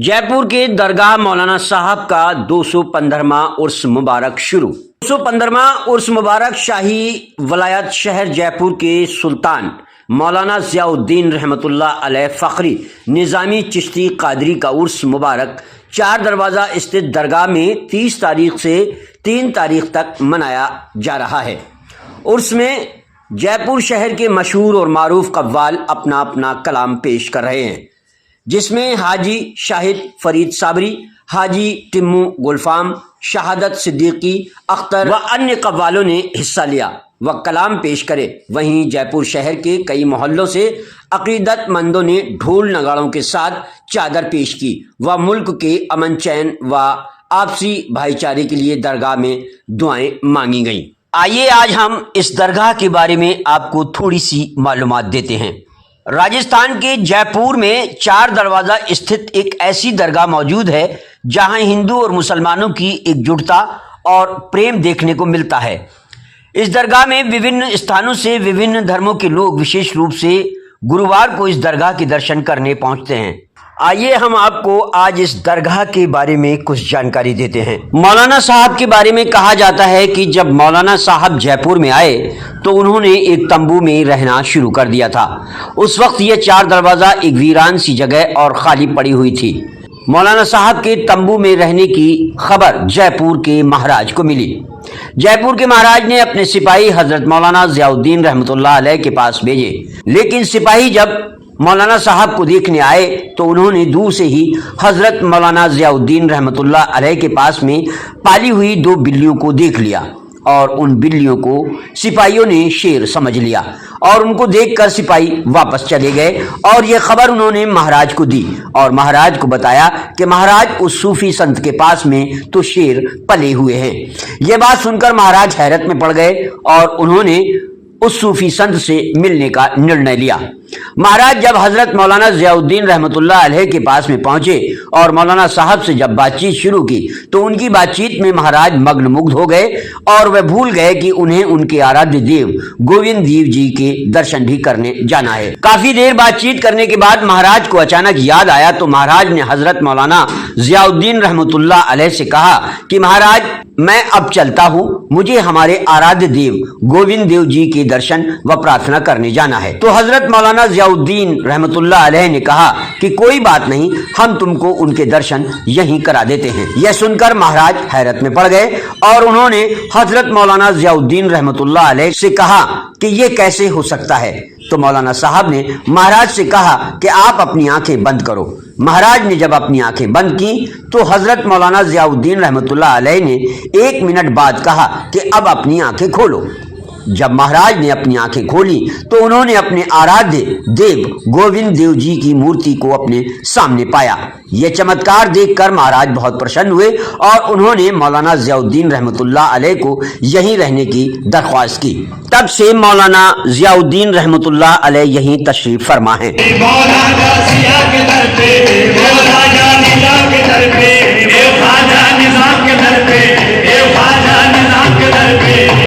जयपुर के दरगाह मौलाना साहब का 215वां उर्स मुबारक शुरू। 215वां उर्स मुबारक शाही वलायत शहर जयपुर के सुल्तान मौलाना ज़ियाउद्दीन रहमतुल्लाह अलैह फ़खरी निज़ामी चिश्ती कादरी का उर्स मुबारक 4 दरवाज़ा स्थित दरगाह में 30 तारीख से 3 तारीख तक मनाया जा रहा है। उर्स में जयपुर शहर के मशहूर और मारूफ कव्वाल अपना अपना कलाम पेश कर रहे हैं, जिसमें हाजी शाहिद फरीद साबरी, हाजी टिम्मू गुलफाम, शहादत सिद्दीकी अख्तर व अन्य कव्वालों ने हिस्सा लिया व कलाम पेश करे। वहीं जयपुर शहर के कई मोहल्लों से अकीदतमंदों ने ढोल नगाड़ों के साथ चादर पेश की व मुल्क के अमन चैन व आपसी भाईचारे के लिए दरगाह में दुआएं मांगी गईं। आइए आज हम इस दरगाह के बारे में आपको थोड़ी सी मालूमात देते हैं। राजस्थान के जयपुर में 4 दरवाज़ा स्थित एक ऐसी दरगाह मौजूद है जहां हिंदू और मुसलमानों की एकजुटता और प्रेम देखने को मिलता है। इस दरगाह में विभिन्न स्थानों से विभिन्न धर्मों के लोग विशेष रूप से गुरुवार को इस दरगाह के दर्शन करने पहुंचते हैं। आइए हम आपको आज इस दरगाह के बारे में कुछ जानकारी देते हैं। मौलाना साहब के बारे में कहा जाता है कि जब मौलाना साहब जयपुर में आए तो उन्होंने एक तंबू में रहना शुरू कर दिया था। उस वक्त ये 4 दरवाज़ा एक वीरान सी जगह और खाली पड़ी हुई थी। मौलाना साहब के तंबू में रहने की खबर जयपुर के महाराज को मिली। जयपुर के महाराज ने अपने सिपाही हजरत मौलाना ज़ियाउद्दीन रहमतुल्लाह अलैह के पास भेजे, लेकिन सिपाही जब मौलाना साहब को देखने आए तो उन्होंने दूर से ही हजरत मौलाना ज़ियाउद्दीन रहमतुल्लाह अलैह के पास में पाली हुई 2 बिल्लियों को देख लिया और उन बिल्लियों को सिपाहियों ने शेर समझ लिया और उनको देखकर सिपाही वापस चले गए और ये खबर उन्होंने महाराज को दी और महाराज को बताया कि महाराज उस सूफी संत के पास में तो शेर पले हुए हैं। ये बात सुनकर महाराज हैरत में पड़ गए और उन्होंने उस सूफी संत से मिलने का निर्णय लिया। महाराज जब हजरत मौलाना ज़ियाउद्दीन रहमतुल्लाह अलैह के पास में पहुंचे और मौलाना साहब से जब बातचीत शुरू की तो उनकी बातचीत में महाराज मग्न-मुग्ध हो गए और वह भूल गए कि उन्हें उनके आराध्य देव गोविंद देव जी के दर्शन भी करने जाना है। काफी देर बातचीत करने के बाद महाराज को अचानक याद आया तो महाराज ने हजरत मौलाना ज़ियाउद्दीन रहमतुल्लाह अलैह से कहा कि महाराज मैं अब चलता हूँ, मुझे हमारे आराध्य देव गोविंद देव जी के दर्शन व प्रार्थना करने जाना है। तो हजरत मौलाना ज़ियाउद्दीन रहमतुल्लाह अलैह ने कहा कि कोई बात नहीं, हम तुमको उनके दर्शन यहीं करा देते हैं। यह सुनकर महाराज हैरत में पड़ गए और उन्होंने हजरत मौलाना ज़ियाउद्दीन रहमतुल्लाह अलैह से कहा कि यह कैसे हो सकता है। तो मौलाना साहब ने महाराज से कहा कि आप अपनी आंखें बंद करो। महाराज ने जब अपनी आंखें बंद की तो हजरत मौलाना ज़ियाउद्दीन रहमतुल्लाह अलैह ने 1 मिनट बाद कहा कि अब अपनी आंखें खोलो। जब महाराज ने अपनी आंखें खोली तो उन्होंने अपने आराध्य देव गोविंद देव जी की मूर्ति को अपने सामने पाया। यह चमत्कार देखकर महाराज बहुत प्रसन्न हुए और उन्होंने मौलाना ज़ियाउद्दीन रहमतुल्लाह अलैह को यहीं रहने की दरख्वास्त की। तब से मौलाना ज़ियाउद्दीन रहमतुल्लाह अलैह यहीं तशरीफ फरमा है। मौलाना